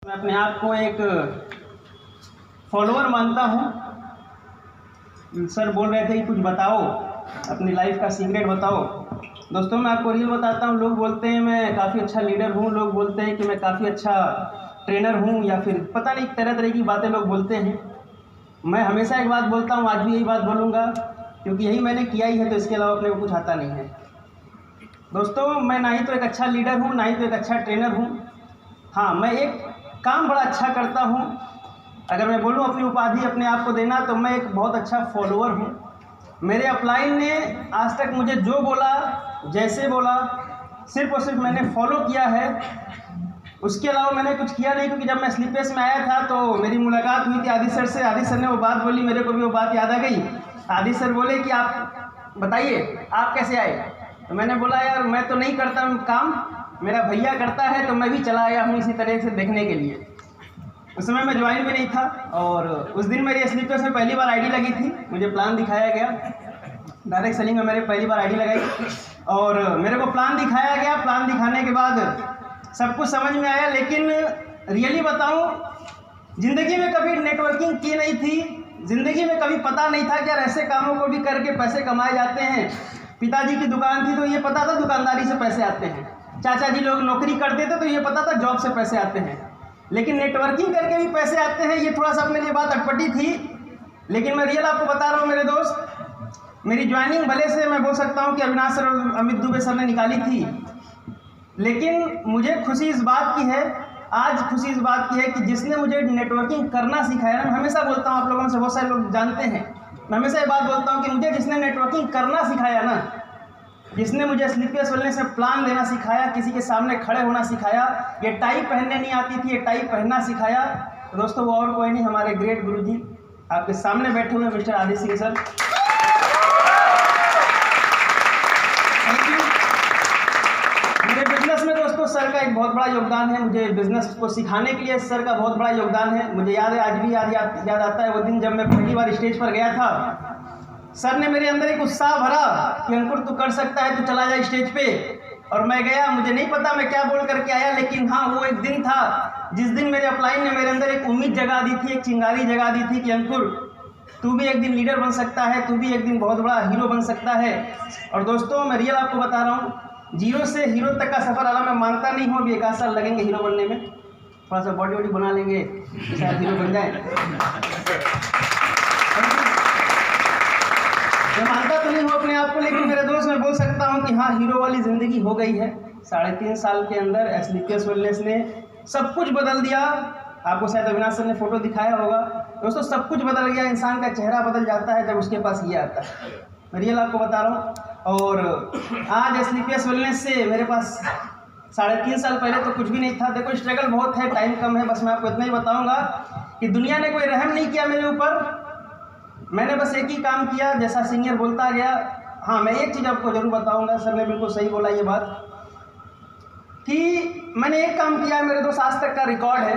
मैं अपने आप को एक फॉलोअर मानता हूँ। सर बोल रहे थे कि कुछ बताओ, अपनी लाइफ का सीक्रेट बताओ। दोस्तों मैं आपको रियल बताता हूँ। लोग बोलते हैं मैं काफ़ी अच्छा लीडर हूँ, लोग बोलते हैं कि मैं काफ़ी अच्छा ट्रेनर हूँ, या फिर पता नहीं तरह तरह की बातें लोग बोलते हैं। मैं हमेशा एक बात बोलता हूँ, आज भी यही बात बोलूँगा, क्योंकि यही मैंने किया ही है, तो इसके अलावा अपने को कुछ आता नहीं है। दोस्तों मैं ना ही तो एक अच्छा लीडर हूँ, ना ही तो एक अच्छा ट्रेनर हूँ। हाँ, मैं एक काम बड़ा अच्छा करता हूँ। अगर मैं बोलूँ अपनी उपाधि अपने आप को देना, तो मैं एक बहुत अच्छा फॉलोअर हूँ। मेरे अपलाइन ने आज तक मुझे जो बोला, जैसे बोला, सिर्फ और सिर्फ मैंने फॉलो किया है। उसके अलावा मैंने कुछ किया नहीं, क्योंकि जब मैं स्लीपर्स में आया था तो मेरी मुलाकात हुई थी आदि सर से। आदि सर ने वो बात बोली, मेरे को भी वो बात याद आ गई। आदि सर बोले कि आप बताइए आप कैसे आए। तो मैंने बोला यार मैं तो नहीं करता काम, मेरा भैया करता है, तो मैं भी चला आया हूँ इसी तरह से देखने के लिए। उस समय मैं ज्वाइन भी नहीं था, और उस दिन मेरी स्लीपर्स में पहली बार आईडी लगी थी। मुझे प्लान दिखाया गया, डायरेक्ट सेलिंग में मेरे पहली बार आईडी लगाई, और मेरे को प्लान दिखाया गया। प्लान दिखाने के बाद सब कुछ समझ में आया, लेकिन रियली बताऊं, ज़िंदगी में कभी नेटवर्किंग की नहीं थी। ज़िंदगी में कभी पता नहीं था कि यार ऐसे कामों को भी करके पैसे कमाए जाते हैं। पिताजी की दुकान थी तो ये पता था दुकानदारी से पैसे आते हैं। चाचा जी लोग नौकरी करते थे तो ये पता था जॉब से पैसे आते हैं। लेकिन नेटवर्किंग करके भी पैसे आते हैं, ये थोड़ा सा अपने लिए बात अटपटी थी। लेकिन मैं रियल आपको बता रहा हूँ मेरे दोस्त, मेरी ज्वाइनिंग भले से मैं बोल सकता हूँ कि अविनाश सर और अमित दुबे सर ने निकाली थी, लेकिन मुझे खुशी इस बात की है, आज खुशी इस बात की है कि जिसने मुझे नेटवर्किंग करना सिखाया। मैं हमेशा बोलता हूँ, आप लोगों में से बहुत सारे लोग जानते हैं, मैं हमेशा ये बात बोलता हूँ कि मुझे जिसने नेटवर्किंग करना सिखाया ना, जिसने मुझे स्लीपर्स वेलनेस में प्लान देना सिखाया, किसी के सामने खड़े होना सिखाया, ये टाई पहनने नहीं आती थी, ये टाई पहनना सिखाया, तो दोस्तों वो और कोई नहीं, हमारे ग्रेट गुरुजी आपके सामने बैठे हुए मिस्टर आदि सिंह सर। मेरे बिजनेस में दोस्तों सर का एक बहुत बड़ा योगदान है। मुझे बिजनेस को सिखाने के लिए सर का बहुत बड़ा योगदान है। मुझे याद है, आज भी याद आता है वो दिन जब मैं पहली बार स्टेज पर गया था। सर ने मेरे अंदर एक उत्साह भरा कि अंकुर तू कर सकता है, तू चला जा स्टेज पे। और मैं गया, मुझे नहीं पता मैं क्या बोल करके आया, लेकिन हाँ वो एक दिन था जिस दिन मेरे अपलाइन ने मेरे अंदर एक उम्मीद जगा दी थी, एक चिंगारी जगा दी थी कि अंकुर तू भी एक दिन लीडर बन सकता है, तू भी एक दिन बहुत बड़ा हीरो बन सकता है। और दोस्तों मैं रियल आपको बता रहा हूँ, जीरो से हीरो तक का सफ़र वाला मैं मानता नहीं हूँ। अभी 1 आध साल लगेंगे हीरो बनने में, थोड़ा सा बॉडी वॉडी बना लेंगे, शायद हीरो बन जाए। मैं मानता तो नहीं हूँ अपने आप को, लेकिन मेरे दोस्त मैं बोल सकता हूँ कि हाँ हीरो वाली ज़िंदगी हो गई है। 3.5 साल के अंदर स्लीपर्स वेलनेस ने सब कुछ बदल दिया। आपको शायद अविनाश सर ने फोटो दिखाया होगा। दोस्तों सब कुछ बदल गया, इंसान का चेहरा बदल जाता है जब उसके पास ये आता है। मैं रियल आपको बता रहा हूँ। और आज स्लीपर्स वेलनेस से मेरे पास 3.5 साल पहले तो कुछ भी नहीं था। देखो स्ट्रगल बहुत है, टाइम कम है, बस मैं आपको इतना ही बताऊँगा कि दुनिया ने कोई रहम नहीं किया मेरे ऊपर। मैंने बस एक ही काम किया, जैसा सीनियर बोलता गया। हाँ मैं एक चीज़ आपको जरूर बताऊंगा, सर ने बिल्कुल सही बोला ये बात, कि मैंने एक काम किया, मेरे दोस्त आज तक का रिकॉर्ड है।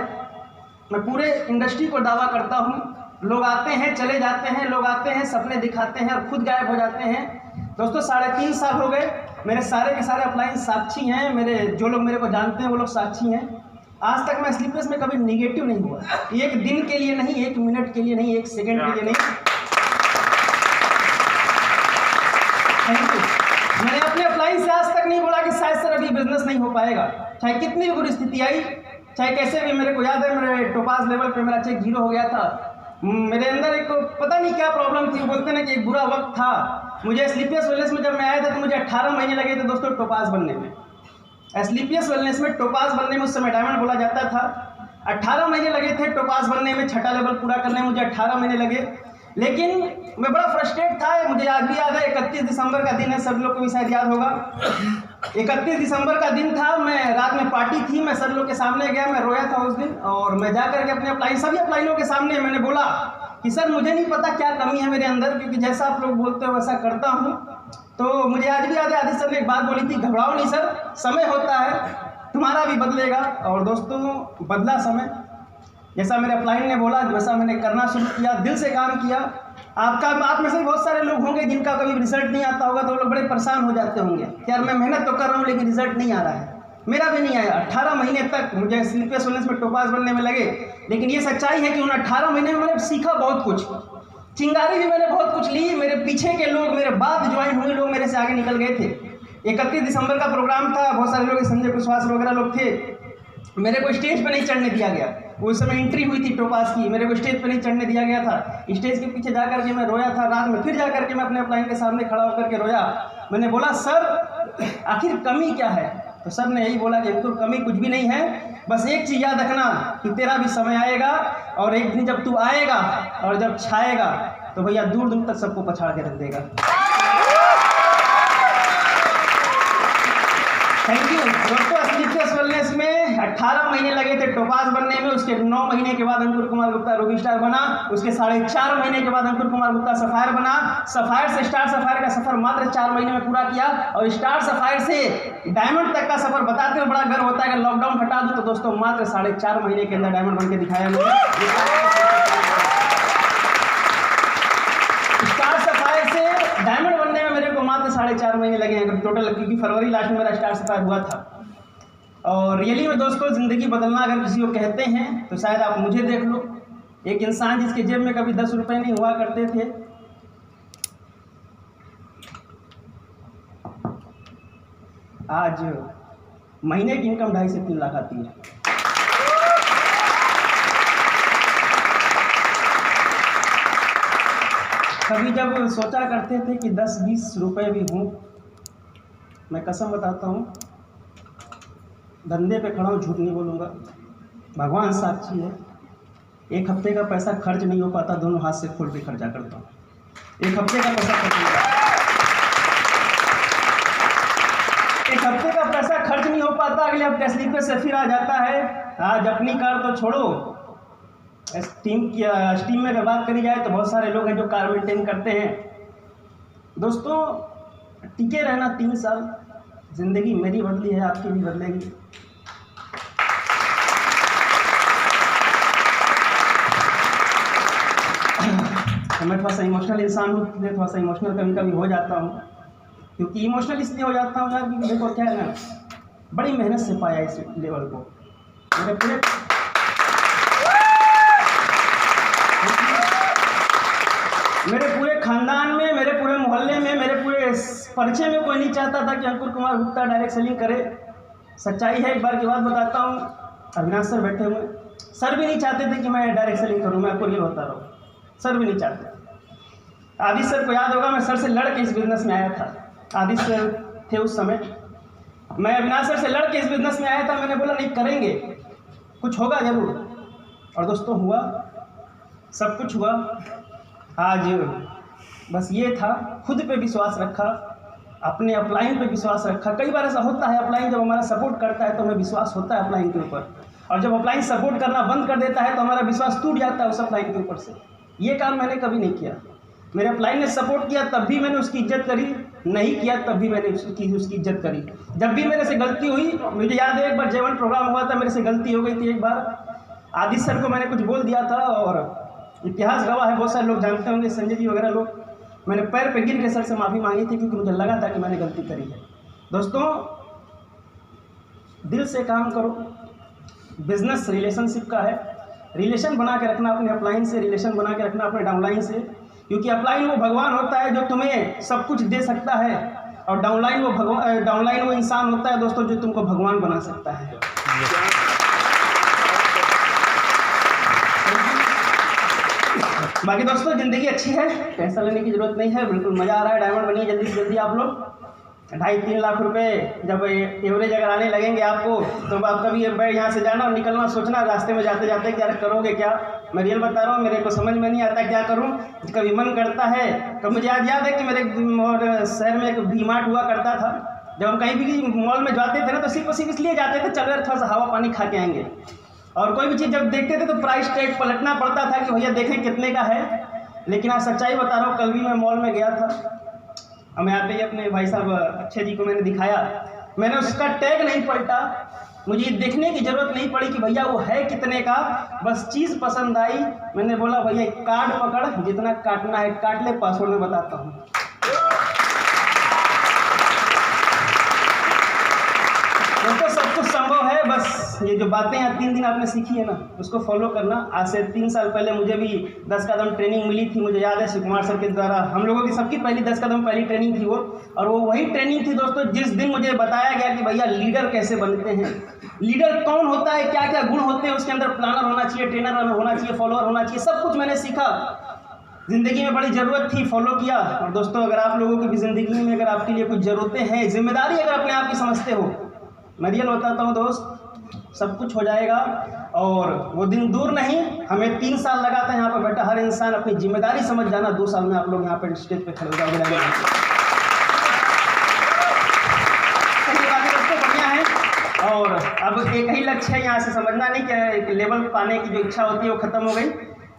मैं पूरे इंडस्ट्री को दावा करता हूँ, लोग आते हैं चले जाते हैं, लोग आते हैं सपने दिखाते हैं और खुद गायब हो जाते हैं। दोस्तों 3.5 साल हो गए, मेरे सारे के सारे अपलाइन साक्षी हैं, मेरे जो लोग मेरे को जानते हैं वो लोग साक्षी हैं। आज तक मैं स्लीपर्स में कभी निगेटिव नहीं हुआ, एक दिन के लिए नहीं, 1 मिनट के लिए नहीं, 1 सेकेंड के लिए नहीं। मैंने अपने अपलाइन से आज तक नहीं बोला कि शायद सर अभी बिजनेस नहीं हो पाएगा, चाहे कितनी भी बुरी स्थिति आई, चाहे कैसे भी। मेरे को याद है मेरे टोपाज लेवल पे मेरा चेक 0 हो गया था। मेरे अंदर एक पता नहीं क्या प्रॉब्लम थी, बोलते ना कि एक बुरा वक्त था। मुझे स्लीपर्स वेलनेस में जब मैं आया था तो मुझे 18 महीने लगे थे दोस्तों टोपाज बनने में। स्लीपर्स वेलनेस में टोपाज बनने में, उस समय डायमंड बोला जाता था, 18 महीने लगे थे टोपाज बनने में। 6ठा लेवल पूरा करने में मुझे 18 महीने लगे। लेकिन मैं बड़ा फ्रस्ट्रेट था। मुझे आज भी याद है, 31 दिसंबर का दिन है, सब लोग को भी शायद याद होगा। 31 दिसंबर का दिन था, मैं रात में पार्टी थी, मैं सर लोग के सामने गया, मैं रोया था उस दिन। और मैं जा करके अपने अपलाइन सभी अपलाइनों के सामने मैंने बोला कि सर मुझे नहीं पता क्या कमी है मेरे अंदर, क्योंकि जैसा आप लोग बोलते हो वैसा करता हूँ। तो मुझे आज भी याद है, आदि सर ने एक बात बोली थी, घबराओ नहीं सर, समय होता है, तुम्हारा भी बदलेगा। और दोस्तों बदला समय, जैसा मेरे अपलाइन ने बोला वैसा मैंने करना शुरू किया, दिल से काम किया। आप में से बहुत सारे लोग होंगे जिनका कभी रिजल्ट नहीं आता होगा, तो लोग बड़े परेशान हो जाते होंगे, यार मैं मेहनत तो कर रहा हूँ लेकिन रिजल्ट नहीं आ रहा है। मेरा भी नहीं आया। 18 महीने तक मुझे स्लीपलेस इलनेस में टोपाज बनने में लगे, लेकिन ये सच्चाई है कि उन 18 महीने में मैंने सीखा बहुत कुछ। चिंगारी भी मैंने बहुत कुछ ली। मेरे पीछे के लोग, मेरे बाद ज्वाइन हुए लोग मेरे से आगे निकल गए थे। 31 दिसंबर का प्रोग्राम था, बहुत सारे लोग, संजय कुशवाहा वगैरह लोग थे। मेरे को स्टेज पे नहीं चढ़ने दिया गया। उस समय एंट्री हुई थी टोपाज की, मेरे को स्टेज पे नहीं चढ़ने दिया गया था। स्टेज के पीछे जाकर के मैं रोया था। रात में फिर जाकर के मैं अपने अपलाइन के सामने खड़ा होकर के रोया। मैंने बोला, सर आखिर कमी क्या है? तो सर ने यही बोला कि अंकुर कमी कुछ भी नहीं है, बस एक चीज़ याद रखना कि तेरा भी समय आएगा और एक दिन जब तू आएगा और जब छाएगा तो भैया दूर दूर तक सबको पछाड़ के रख देगा। थैंक यू दोस्तों। स्लीपलेस वेलनेस में 18 महीने लगे थे टोपाज बनने में। उसके 9 महीने के बाद अंकुर कुमार गुप्ता रूबी स्टार बना। उसके 4.5 महीने के बाद अंकुर कुमार गुप्ता सफायर बना। सफायर से स्टार सफायर का सफर मात्र 4 महीने में पूरा किया, और स्टार सफायर से डायमंड तक का सफर बताते हुए बड़ा गर्व होता है। अगर लॉकडाउन हटा दूं तो दोस्तों मात्र 4.5 महीने के अंदर डायमंड बन के दिखाया मुझे। स्टार सफायर से डायमंड बनने में मेरे को मात्र 4.5 महीने लगे हैं टोटल, क्योंकि फरवरी लास्ट में मेरा स्टार सफायर हुआ था। और रियली में दोस्तों ज़िंदगी बदलना अगर किसी को कहते हैं तो शायद आप मुझे देख लो। एक इंसान जिसके जेब में कभी 10 रुपये नहीं हुआ करते थे, आज महीने की इनकम 2.5 से 3 लाख आती है। कभी जब सोचा करते थे कि 10-20 रुपये भी हों, मैं कसम बताता हूँ धंधे पे खड़ा हूँ, झूठ नहीं बोलूँगा, भगवान साक्षी है, 1 हफ्ते का पैसा खर्च नहीं हो पाता, दोनों हाथ से खोल के खर्चा करता हूँ। 1 हफ्ते का पैसा खर्च नहीं होता, 1 हफ्ते का पैसा खर्च नहीं हो पाता, अगले हफ्ते स्लीपर से फिर आ जाता है। आज अपनी कार तो छोड़ो, स्टीम में अगर बात करी जाए तो बहुत सारे लोग हैं जो कार मेंटेन करते हैं। दोस्तों टिके रहना 3 साल, जिंदगी मेरी बदली है, आपकी भी बदलेगी। मैं थोड़ा सा इमोशनल इंसान हूँ, इसलिए थोड़ा सा इमोशनल कभी कभी हो जाता हूँ। क्योंकि इमोशनल इसलिए हो जाता हूँ यार, क्योंकि देखो क्या है ना, बड़ी मेहनत से पाया इस लेवल को। मेरे पूरे खानदान में, मेरे पूरे मोहल्ले में, मेरे पूरे परिचय में कोई नहीं चाहता था कि अंकुर कुमार गुप्ता डायरेक्ट सेलिंग करे। सच्चाई है, एक बार की बात बताता हूँ, अविनाश सर बैठे हुए, सर भी नहीं चाहते थे कि मैं डायरेक्ट सेलिंग करूँ, मैं आपको रियल बता रहा हूँ, सर भी नहीं चाहते। आदित्य सर को याद होगा, मैं सर से लड़ के इस बिज़नेस में आया था। आदित्य सर थे उस समय, मैं अविनाश सर से लड़ के इस बिज़नेस में आया था। मैंने बोला नहीं करेंगे, कुछ होगा ज़रूर, और दोस्तों हुआ, सब कुछ हुआ। आज बस ये था, खुद पे विश्वास रखा, अपने अपलाइन पे विश्वास रखा। कई बार ऐसा होता है, अपलाइन जब हमारा सपोर्ट करता है तो हमें विश्वास होता है अपलाइन के ऊपर, और जब अपलाइन सपोर्ट करना बंद कर देता है तो हमारा विश्वास टूट जाता है उस अपलाइन के ऊपर से। ये काम मैंने कभी नहीं किया। मेरे अपलाइन ने सपोर्ट किया तब भी मैंने उसकी इज्जत करी, नहीं किया तब भी मैंने उसकी इज्जत करी। जब भी मेरे से गलती हुई, मुझे याद है एक बार J1 प्रोग्राम हुआ था, मेरे से गलती हो गई थी। एक बार आदित्य सर को मैंने कुछ बोल दिया था, और इतिहास गवाह है, बहुत सारे लोग जानते होंगे, संजय जी वगैरह लोग, मैंने पैर पे गिर के सर से माफ़ी मांगी थी, क्योंकि मुझे लगा था कि मैंने गलती करी है। दोस्तों दिल से काम करो, बिजनेस रिलेशनशिप का है, रिलेशन बना के रखना अपने अपलाइन से, रिलेशन बना के रखना अपने डाउनलाइन से, क्योंकि अपलाइन वो भगवान होता है जो तुम्हें सब कुछ दे सकता है, और डाउनलाइन वो इंसान होता है दोस्तों जो तुमको भगवान बना सकता है। बाकी दोस्तों ज़िंदगी अच्छी है, पैसा लेने की ज़रूरत नहीं है, बिल्कुल मज़ा आ रहा है। डायमंड बनिए जल्दी से जल्दी आप लोग। 2.5-3 लाख रुपए जब एवरेज अगर आने लगेंगे आपको, तो आप कभी यहाँ से जाना और निकलना, सोचना रास्ते में जाते जाते क्या करोगे क्या। मैं रियल बता रहा हूँ, मेरे को समझ में नहीं आता क्या करूँ। कभी मन करता है, तो मुझे याद है कि मेरे शहर में एक वी-मार्ट हुआ करता था। जब हम कहीं भी मॉल में जाते थे ना, तो सिर्फ इसलिए जाते थे चलो यार थोड़ा सा हवा पानी खा के आएंगे, और कोई भी चीज़ जब देखते थे तो प्राइस टैग पलटना पड़ता था कि भैया देखें कितने का है। लेकिन आज सच्चाई बता रहा हूँ, कल भी मैं मॉल में गया था, और मैं आते ही अपने भाई साहब अक्षय जी को मैंने दिखाया, मैंने उसका टैग नहीं पलटा, मुझे देखने की ज़रूरत नहीं पड़ी कि भैया वो है कितने का, बस चीज़ पसंद आई। मैंने बोला भैया कार्ड पकड़, जितना काटना है काट ले, पासवर्ड में बताता हूँ। तो सब है बस ये जो बातें यहाँ 3 दिन आपने सीखी है ना, उसको फॉलो करना। आज से 3 साल पहले मुझे भी 10 कदम ट्रेनिंग मिली थी, मुझे याद है शिव कुमार सर के द्वारा। हम लोगों की सबकी पहली 10 कदम पहली ट्रेनिंग थी वो, और वो वही ट्रेनिंग थी दोस्तों जिस दिन मुझे बताया गया कि भैया लीडर कैसे बनते हैं, लीडर कौन होता है, क्या क्या गुण होते हैं उसके अंदर, प्लानर होना चाहिए, ट्रेनर होना चाहिए, फॉलोअर होना चाहिए, सब कुछ मैंने सीखा। ज़िंदगी में बड़ी ज़रूरत थी, फॉलो किया। और दोस्तों अगर आप लोगों की भी ज़िंदगी में अगर आपके लिए कुछ ज़रूरतें हैं, जिम्मेदारी अगर अपने आप की समझते हो, मैं रियल बताता हूँ दोस्त, सब कुछ हो जाएगा। और वो दिन दूर नहीं, हमें 3 साल लगा था यहाँ पर बैठा हर इंसान अपनी जिम्मेदारी समझ जाना, 2 साल में आप लोग यहाँ पर स्टेज पे खड़े हो जाओगे। दोस्तों बढ़िया है। और अब एक ही लक्ष्य है यहाँ से, समझना नहीं कि एक लेवल पाने की जो इच्छा होती है वो खत्म हो गई।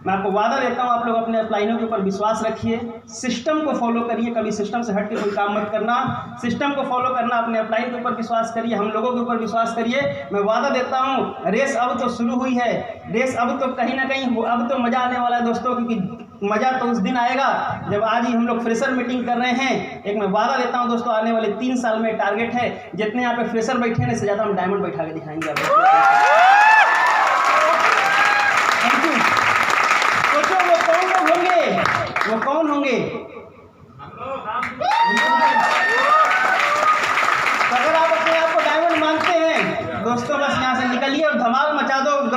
मैं आपको वादा देता हूँ, आप लोग अपने अपलाइनों के ऊपर विश्वास रखिए, सिस्टम को फॉलो करिए, कभी सिस्टम से हट के कोई काम मत करना, सिस्टम को फॉलो करना, अपने अपलाइन के ऊपर विश्वास करिए, हम लोगों के ऊपर विश्वास करिए। मैं वादा देता हूँ, रेस अब तो शुरू हुई है, रेस अब तो कहीं ना कहीं अब तो मज़ा आने वाला है दोस्तों, क्योंकि मज़ा तो उस दिन आएगा जब आज ही हम लोग फ्रेशर मीटिंग कर रहे हैं। एक मैं वादा देता हूँ दोस्तों, आने वाले 3 साल में टारगेट है, जितने यहाँ पे फ्रेशर बैठे हैं इससे ज़्यादा हम डायमंड बैठा के दिखाएंगे आपको।